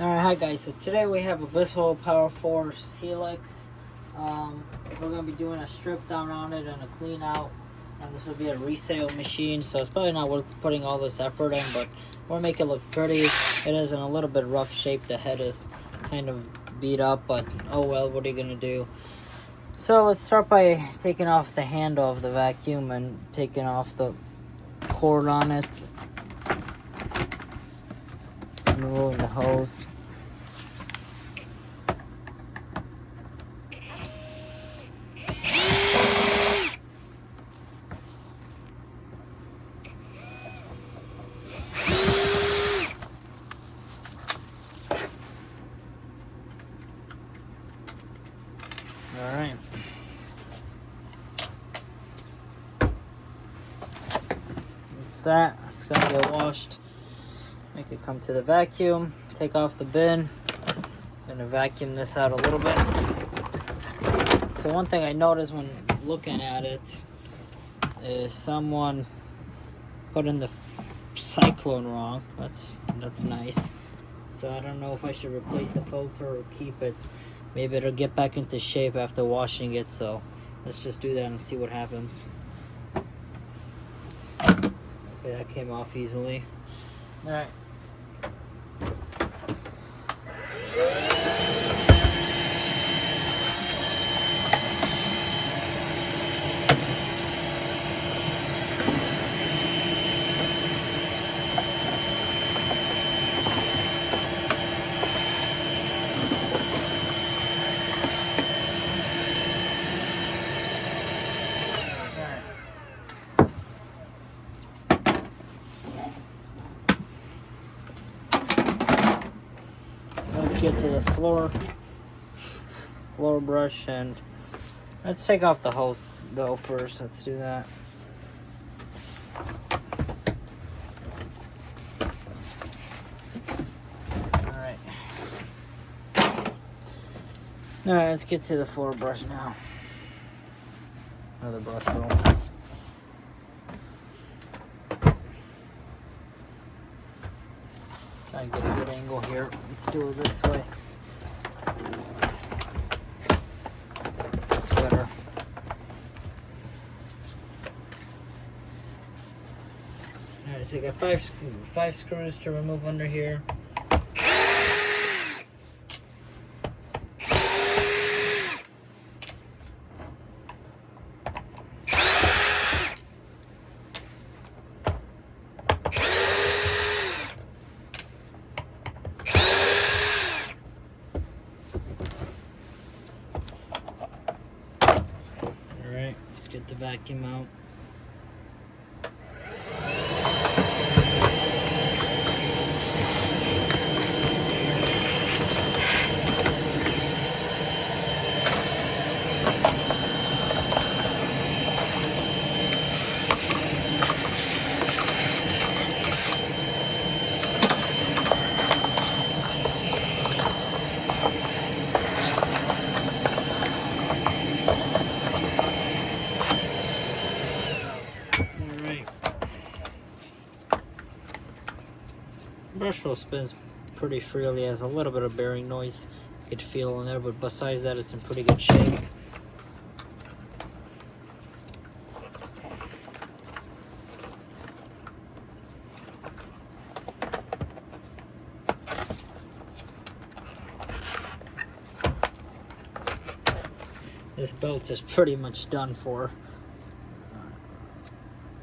Alright, hi guys. So today we have a Bissel PowerForce helix. We're going to be doing a strip down on it and a clean out. And this will be a resale machine, so it's probably not worth putting all this effort in, but we'll make it look pretty. It is in a little bit rough shape. The head is kind of beat up, but oh well, what are you going to do? So let's start by taking off the handle of the vacuum and taking off the cord on it. Removing the hose. Alright. It's that. It's going to get washed. Make it come to the vacuum. Take off the bin. Going to vacuum this out a little bit. So one thing I noticed when looking at it is someone put in the cyclone wrong. That's nice. So I don't know if I should replace the filter or keep it. Maybe it'll get back into shape after washing it, so let's just do that and see what happens. Okay, that came off easily. Alright. Let's get to the floor brush, and let's take off the hose though first. Let's do that. Alright, let's get to the floor brush now. Another brush roll. Try and get a good angle here. Let's do it this way. Better. Alright, so I got five screws to remove under here. Alright, let's get the vacuum out. Brush roll spins pretty freely, has a little bit of bearing noise you could feel in there, but besides that it's in pretty good shape. This belt is pretty much done for,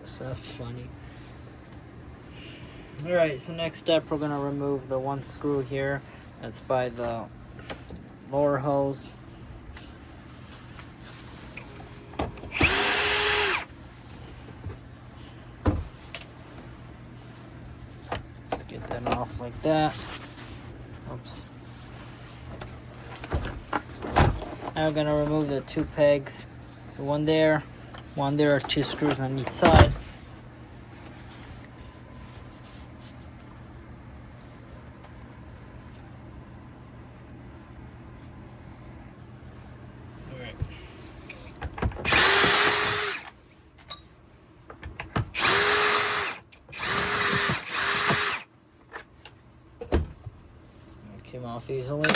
so that's funny. Alright, so next step, we're going to remove the one screw here. That's by the lower hose. Let's get that off like that. Oops. Now we're going to remove the two pegs. So one there, two screws on each side. came off easily.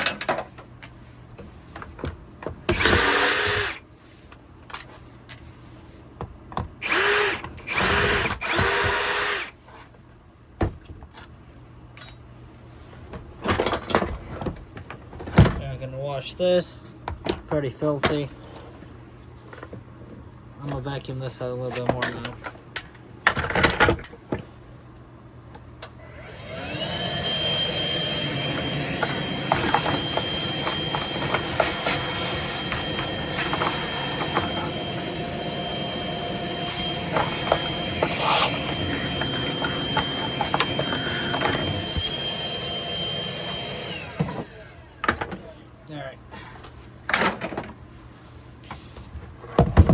I'm gonna wash this. Pretty filthy. I'm gonna vacuum this out a little bit more now.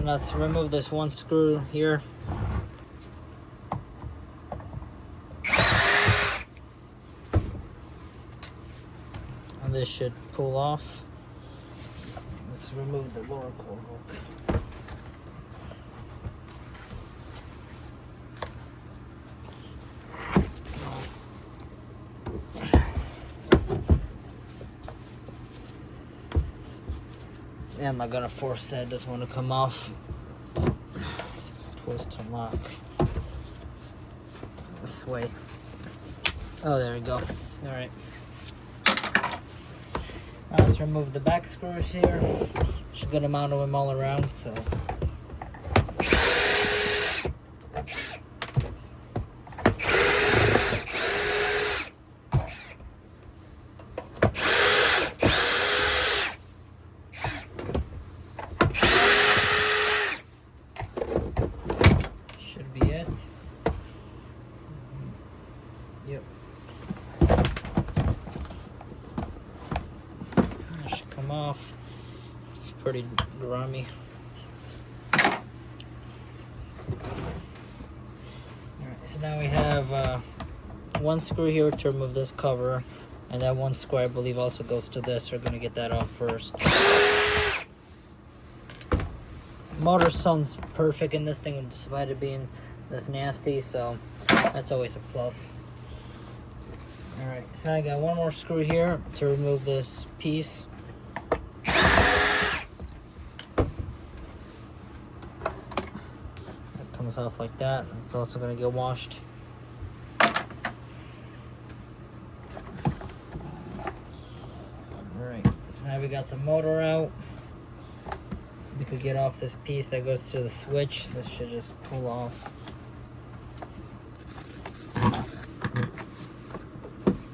Let's remove this one screw here. And this should pull off. Let's remove the lower core hook. Yeah, I'm not gonna force that, just want to come off. Twist and lock. This way. Oh, there we go. Alright. Now let's remove the back screws here. Should get them out of them all around, so. Yep. That should come off. It's pretty grimy. Alright, so now we have one screw here to remove this cover, and that one screw I believe also goes to this. We're going to get that off first. Motor sounds perfect in this thing despite it being this nasty, so that's always a plus. Alright, so I got one more screw here to remove this piece. It comes off like that. It's also going to get washed. Alright, now we got the motor out. We could get off this piece that goes to the switch. This should just pull off.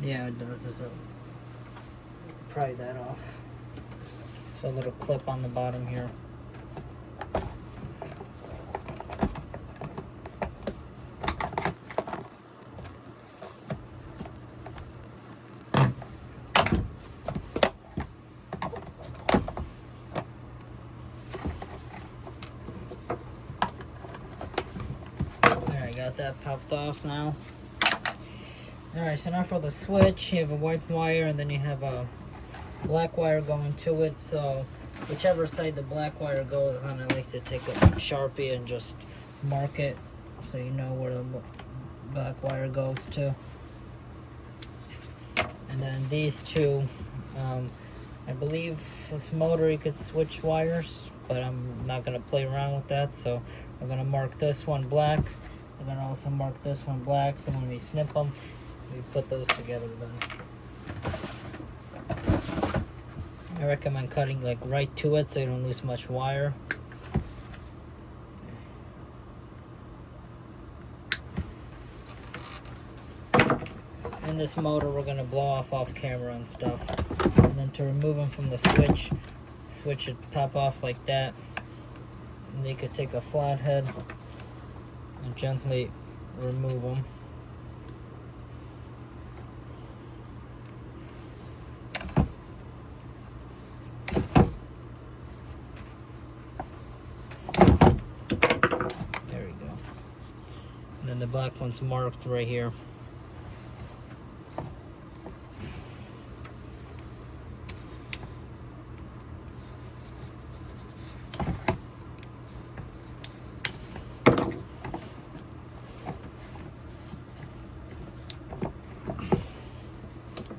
Yeah, it does. There's a pry that off. So a little clip on the bottom here. There, I got that popped off now. Alright, so now for the switch, you have a white wire and then you have a black wire going to it. So whichever side the black wire goes on, I like to take a Sharpie and just mark it so you know where the black wire goes to. And then these two, I believe this motor you could switch wires, but I'm not going to play around with that. So I'm going to mark this one black. I'm going to also mark this one black, so when we snip them, we put those together then. I recommend cutting like right to it so you don't lose much wire. And this motor we're going to blow off camera and stuff. And then to remove them from the switch should pop off like that. And you could take a flathead and gently remove them. The black one's marked right here.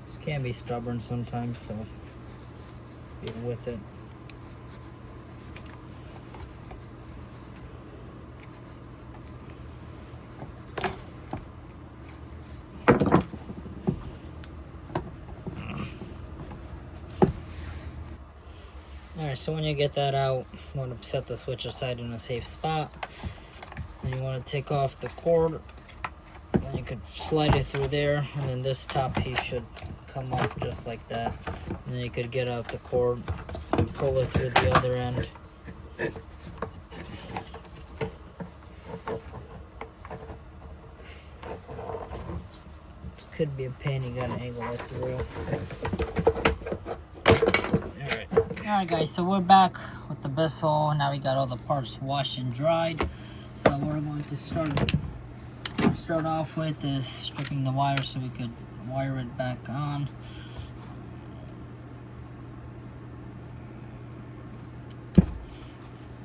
Just can be stubborn sometimes, so be with it. Alright, so when you get that out, you want to set the switch aside in a safe spot. Then you want to take off the cord. Then you could slide it through there, and then this top piece should come off just like that. And then you could get out the cord and pull it through the other end. It could be a pain, you gotta angle it through. Alright guys, so we're back with the Bissel. Now we got all the parts washed and dried. So what we're going to start off with is stripping the wire so we could wire it back on.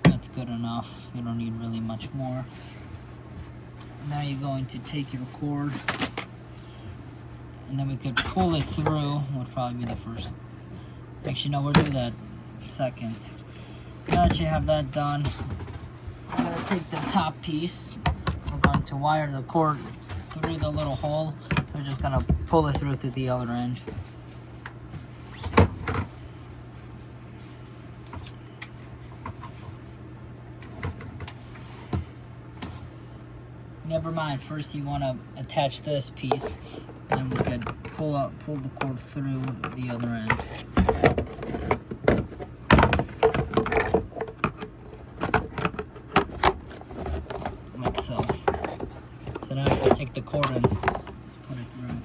That's good enough. You don't need really much more. Now you're going to take your cord, and then we could pull it through. Would probably be the first. Actually, no, we'll do that second. So now that you have that done, I'm going to take the top piece. We're going to wire the cord through the little hole. We're just going to pull it through the other end. Never mind, first you want to attach this piece, then we could pull the cord through the other end. Like so. So now you can take the cord and put it through.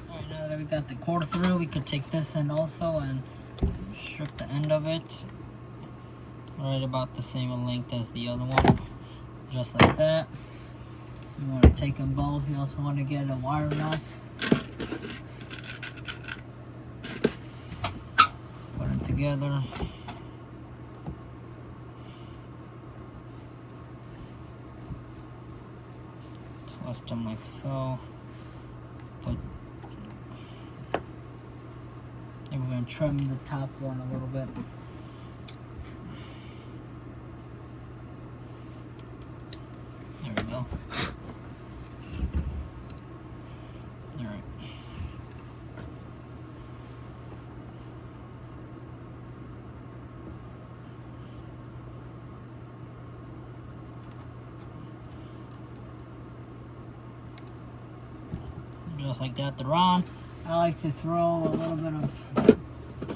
Alright, now that we got the cord through, we could take this end also and strip the end of it right about the same length as the other one, just like that. You want to take them both. You also want to get a wire nut, put them together, twist them like so. And we're going to trim the top one a little bit. There we go. Alright. Just like that, they're on. I like to throw a little bit of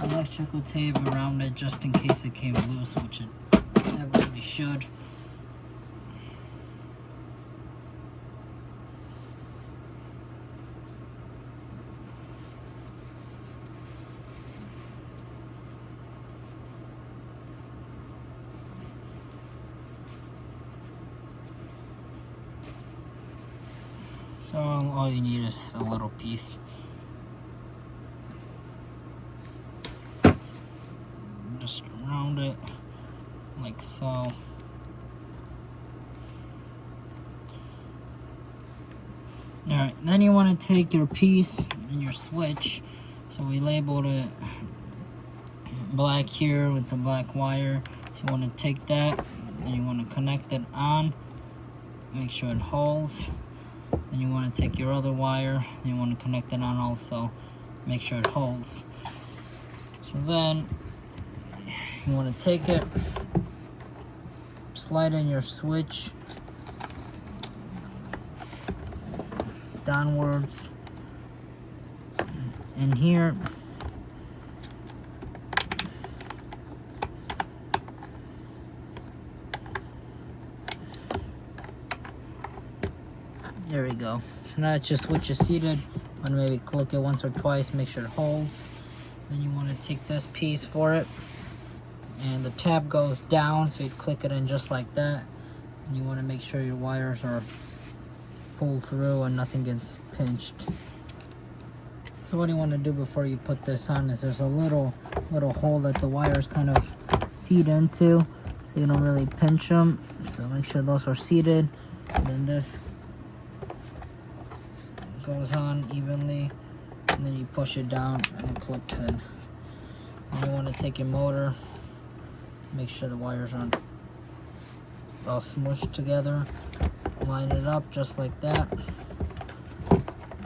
electrical tape around it just in case it came loose, which it never really should. So all you need is a little piece. Just round it like so. Alright, then you want to take your piece and your switch. So we labeled it black here with the black wire. So you want to take that and you want to connect it on. Make sure it holds. Then you want to take your other wire and you want to connect it on also. Make sure it holds. So then you want to take it, slide in your switch downwards in here. There we go. So now it's your switch is seated. I'm gonna maybe click it once or twice, make sure it holds. Then you want to take this piece for it, and the tab goes down, so you click it in just like that. And you want to make sure your wires are pulled through and nothing gets pinched. So what you want to do before you put this on is there's a little hole that the wires kind of seat into, so you don't really pinch them. So make sure those are seated. And then this goes on evenly, and then you push it down and it clips in. And you want to take your motor, make sure the wires aren't all smushed together, line it up just like that,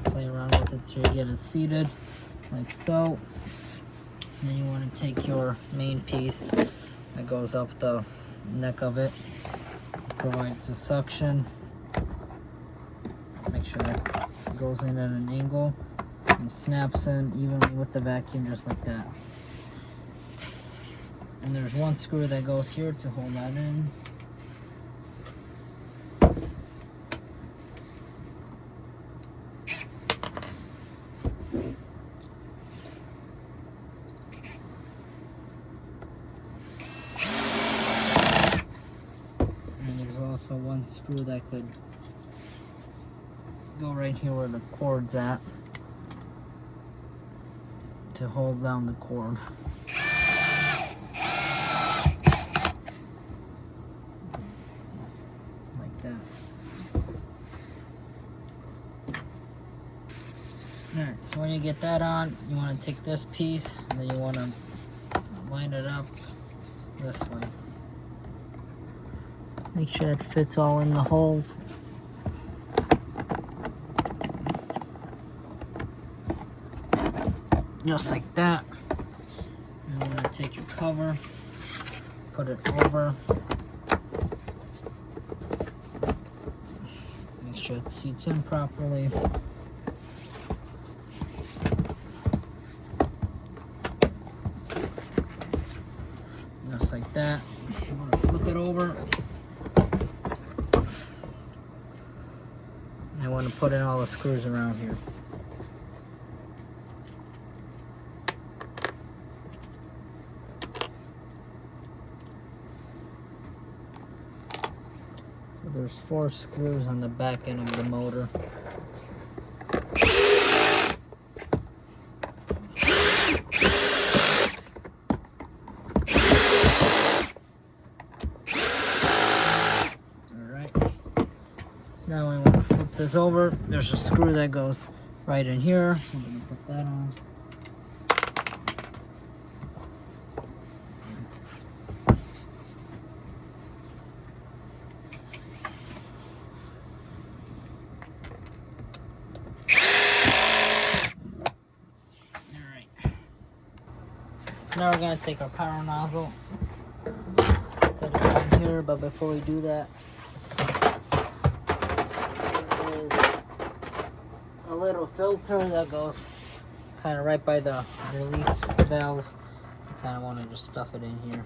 play around with it till you get it seated like so. And then you want to take your main piece that goes up the neck of it, provides the suction, make sure that it goes in at an angle and snaps in evenly with the vacuum just like that. And there's one screw that goes here to hold that in. And there's also one screw that could go right here where the cord's at to hold down the cord. Alright, so when you get that on, you want to take this piece and then you want to line it up this way. Make sure it fits all in the holes. Just like that. And you want to take your cover, put it over. Make sure it seats in properly. Just like that. I'm going to flip it over. I want to put in all the screws around here. So there's 4 screws on the back end of the motor. Now we want to flip this over. There's a screw that goes right in here. I'm going to put that on. Alright. So now we're going to take our power nozzle, set it on here, but before we do that, a little filter that goes kind of right by the release valve. You kind of want to just stuff it in here,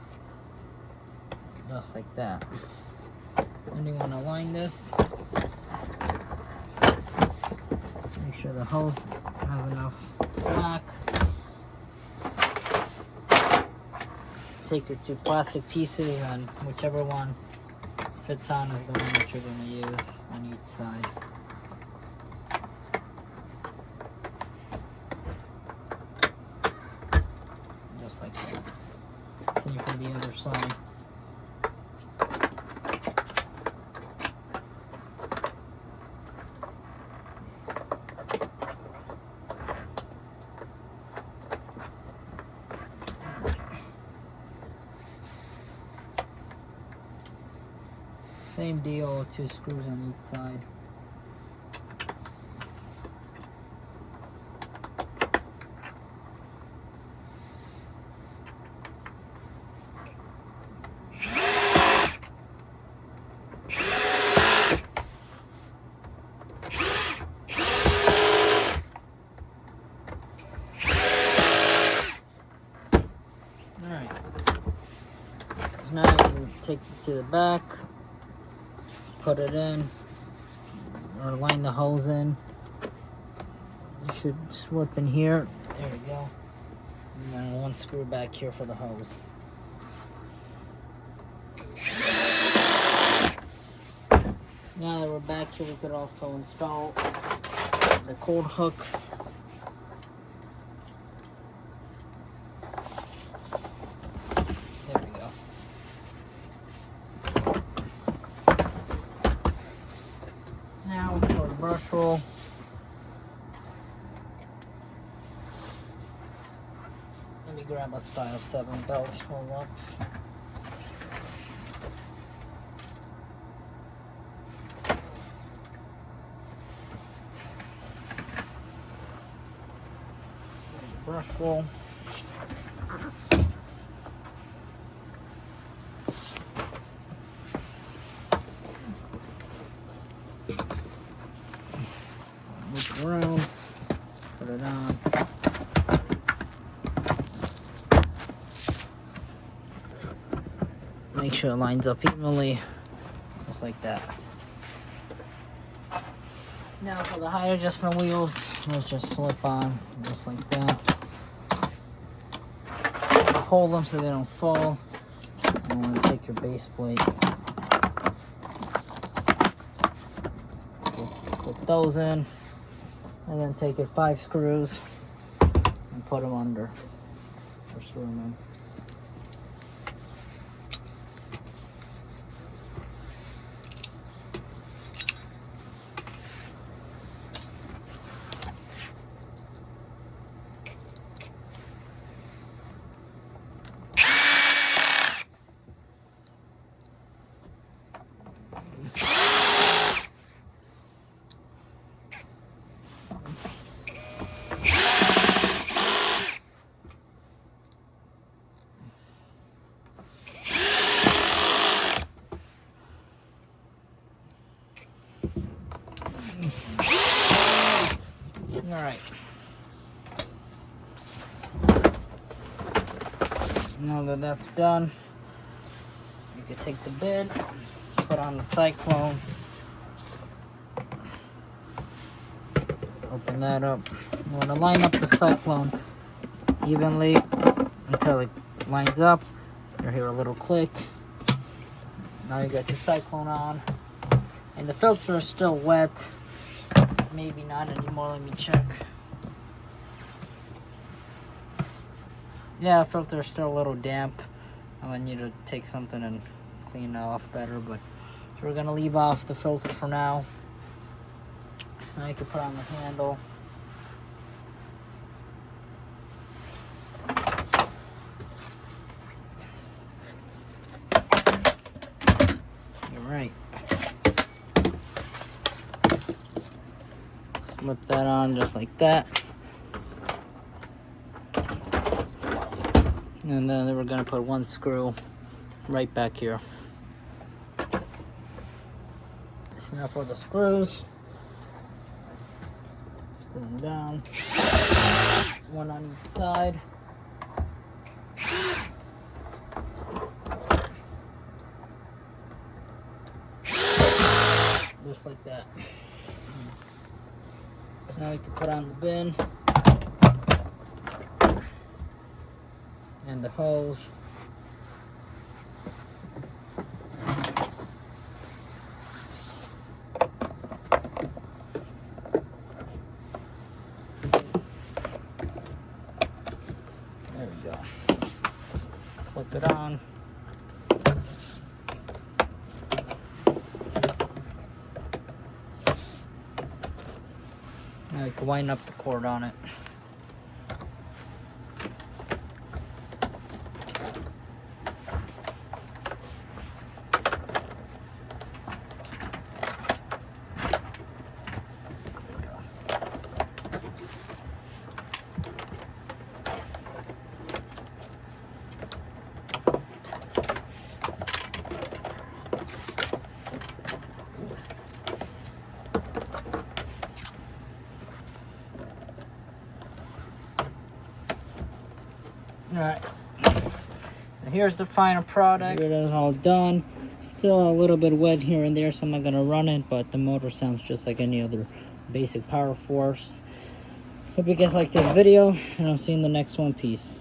just like that. And you want to line this. Make sure the hose has enough slack. Take your 2 plastic pieces and whichever one fits on is the one that you're going to use on each side. Just like that. Same for the other side. Same deal, 2 screws on each side. Alright, so now I'm going to take it to the back, put it in, or line the hose in. You should slip in here. There we go. And then 1 screw back here for the hose. Now that we're back here, we could also install the cord hook. There we go. brush roll. Let me grab a style 7 belt, hold up. Brush roll. Look around, put it on. Make sure it lines up evenly, just like that. Now for the high adjustment wheels, let's just slip on, just like that. Hold them so they don't fall. You want to take your base plate, clip those in, and then take your 5 screws and put them under, or screw them in. All right. Now that that's done, you can take the bed, put on the cyclone, open that up. You want to line up the cyclone evenly until it lines up. You'll hear a little click. Now you got your cyclone on, and the filter is still wet. Maybe not anymore, let me check. Yeah, the filter is still a little damp. I might need to take something and clean it off better, but we're gonna leave off the filter for now. Now you can put on the handle. All right. Slip that on just like that. And then we're gonna put 1 screw right back here. So now for the screws. Screw them down. 1 on each side. Just like that. Now we can put on the bin and the hose. There we go. Flip it on. Now you can wind up the cord on it. Alright, so here's the final product. Here it is all done. Still a little bit wet here and there, so I'm not going to run it, but the motor sounds just like any other basic PowerForce. Hope you guys like this video, and I'll see you in the next one. Peace.